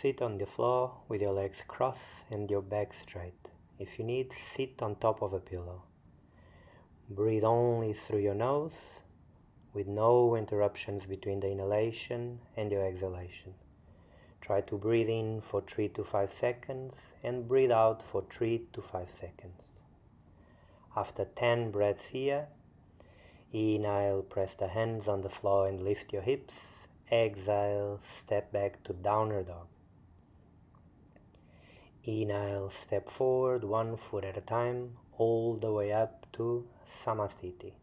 Sit on the floor with your legs crossed and your back straight. If you need, sit on top of a pillow. Breathe only through your nose, with no interruptions between the inhalation and your exhalation. Try to breathe in for 3 to 5 seconds and breathe out for 3 to 5 seconds. After 10 breaths here, inhale, press the hands on the floor and lift your hips. Exhale, step back to downward dog. Inhale, step forward, one foot at a time, all the way up to Samastiti.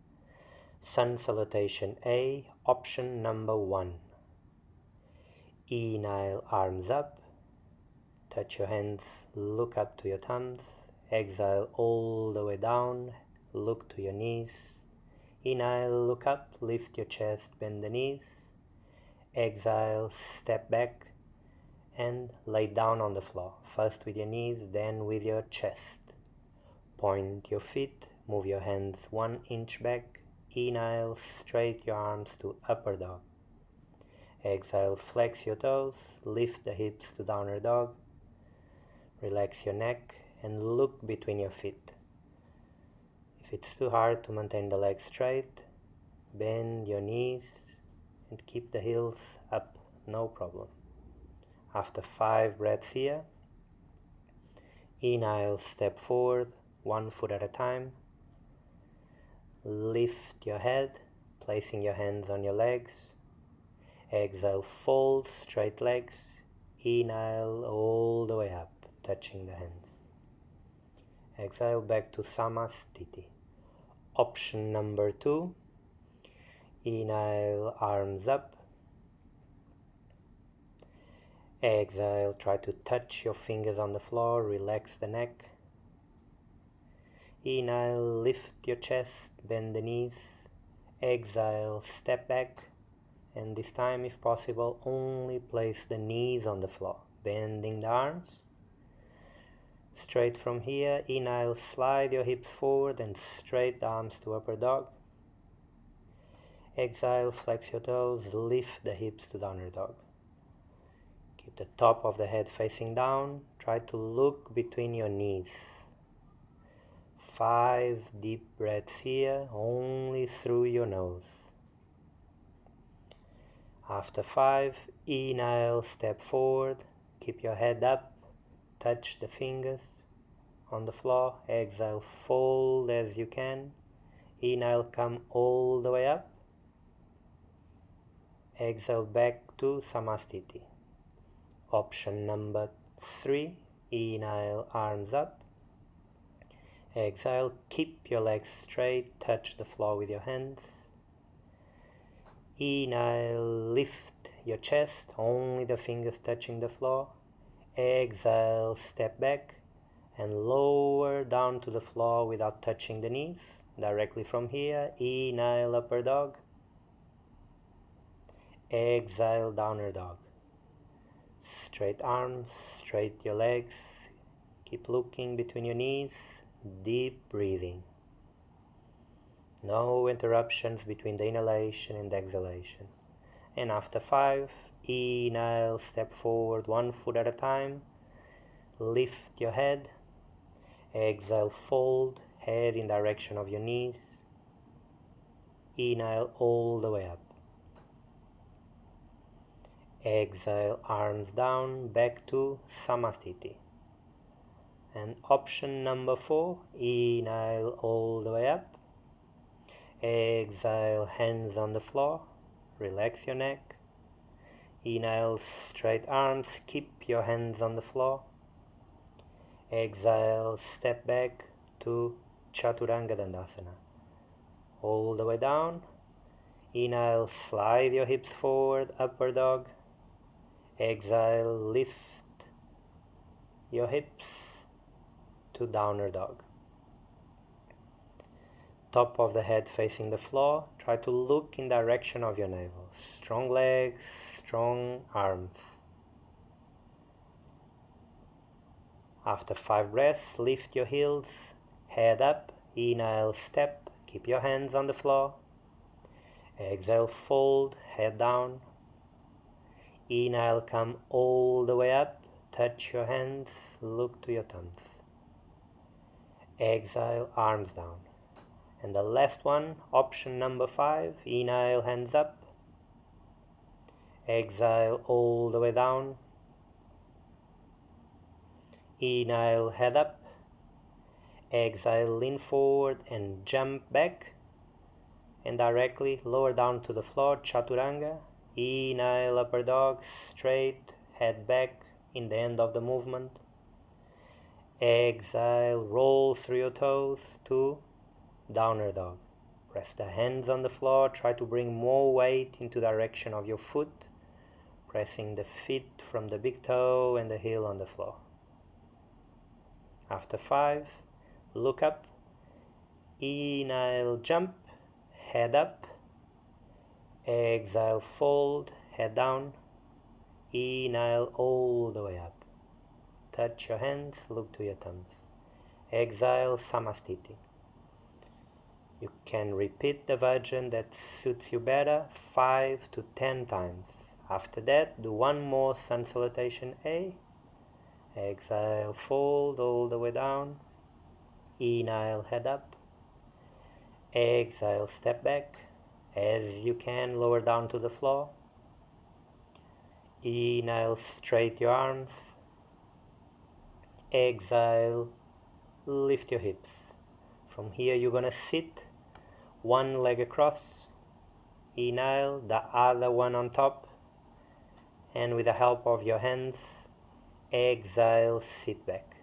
Sun Salutation A, option number 1. Inhale, arms up, touch your hands, look up to your thumbs. Exhale, all the way down, look to your knees. Inhale, look up, lift your chest, bend the knees. Exhale, step back and lay down on the floor, first with your knees, then with your chest. Point your feet, move your hands 1 inch back. Inhale, straight your arms to upper dog. Exhale, flex your toes, lift the hips to downward dog. Relax your neck and look between your feet. If it's too hard to maintain the legs straight, bend your knees and keep the heels up, no problem. After 5 breaths here, inhale, step forward, 1 foot at a time. Lift your head, placing your hands on your legs. Exhale, fold straight legs. Inhale, all the way up, touching the hands. Exhale, back to Samastiti. Option number 2. Inhale, arms up. Exhale, try to touch your fingers on the floor, relax the neck. Inhale, lift your chest, bend the knees. Exhale, step back, and this time, if possible, only place the knees on the floor, bending the arms. Straight from here, inhale, slide your hips forward and straight the arms to upper dog. Exhale, flex your toes, lift the hips to downward dog. Keep the top of the head facing down. Try to look between your knees. 5 deep breaths here, only through your nose. After 5, inhale, step forward. Keep your head up. Touch the fingers on the floor. Exhale, fold as you can. Inhale, come all the way up. Exhale, back to Samastiti. Option number 3, inhale, arms up. Exhale, keep your legs straight, touch the floor with your hands. Inhale, lift your chest, only the fingers touching the floor. Exhale, step back and lower down to the floor without touching the knees. Directly from here, inhale, upper dog. Exhale, downward dog. Straight arms, straight your legs. Keep looking between your knees. Deep breathing. No interruptions between the inhalation and the exhalation. And after 5, inhale, step forward 1 foot at a time. Lift your head. Exhale, fold, head in direction of your knees. Inhale all the way up. Exhale, arms down, back to Samastiti. And option number 4, inhale all the way up. Exhale, hands on the floor, relax your neck. Inhale, straight arms, keep your hands on the floor. Exhale, step back to Chaturanga Dandasana. All the way down. Inhale, slide your hips forward, upper dog. Exhale, lift your hips to downward dog. Top of the head facing the floor. Try to look in direction of your navel. Strong legs, strong arms. After 5 breaths, lift your heels, head up, inhale, step, keep your hands on the floor. Exhale, fold, head down. Inhale, come all the way up, touch your hands, look to your thumbs. Exhale, arms down. And the last one, option number 5, inhale, hands up. Exhale, all the way down. Inhale, head up. Exhale, lean forward and jump back. And directly lower down to the floor, Chaturanga. Inhale, upper dog, straight, head back in the end of the movement. Exhale, roll through your toes to downward dog. Press the hands on the floor, try to bring more weight into the direction of your foot, pressing the feet from the big toe and the heel on the floor. After 5, look up, inhale, jump, head up, exhale, fold, head down, inhale all the way up. Touch your hands, look to your thumbs. Exhale, Samastiti. You can repeat the version that suits you better 5 to 10 times. After that, do one more Sun Salutation A. Exhale, fold all the way down. Inhale, head up. Exhale, step back. As you can, lower down to the floor. Inhale, straight your arms. Exhale, lift your hips. From here, you're going to sit one leg across. Inhale, the other one on top. And with the help of your hands, exhale, sit back.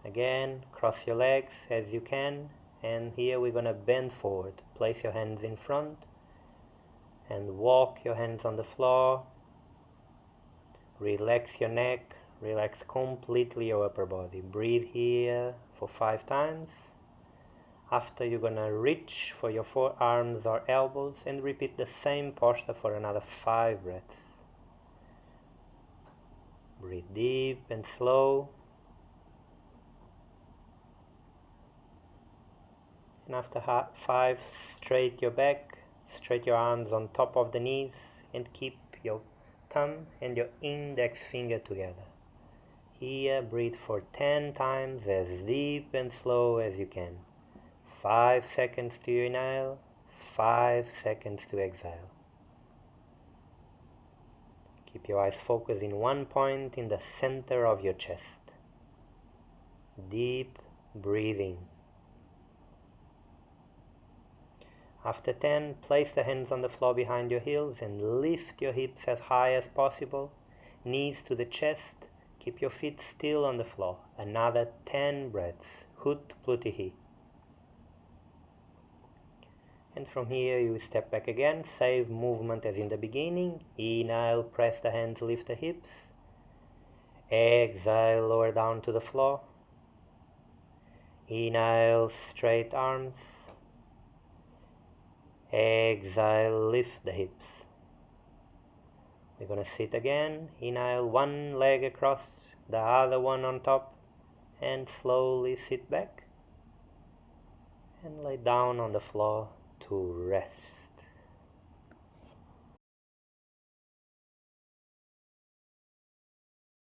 Again, cross your legs as you can. And here we're going to bend forward. Place your hands in front and walk your hands on the floor. Relax your neck. Relax completely your upper body. Breathe here for 5 times. After, you're going to reach for your forearms or elbows and repeat the same posture for another 5 breaths. Breathe deep and slow. And after 5, straight your back, straight your arms on top of the knees and keep your thumb and your index finger together. Here, breathe for 10 times as deep and slow as you can. 5 seconds to inhale, 5 seconds to exhale. Keep your eyes focused in one point in the center of your chest. Deep breathing. After 10, place the hands on the floor behind your heels and lift your hips as high as possible, knees to the chest. Keep your feet still on the floor. Another 10 breaths. Hut Plutihi. And from here you step back again. Same movement as in the beginning. Inhale, press the hands, lift the hips. Exhale, lower down to the floor. Inhale, straight arms. Exhale, lift the hips. We're going to sit again. Inhale, one leg across, the other one on top, and slowly sit back and lay down on the floor to rest.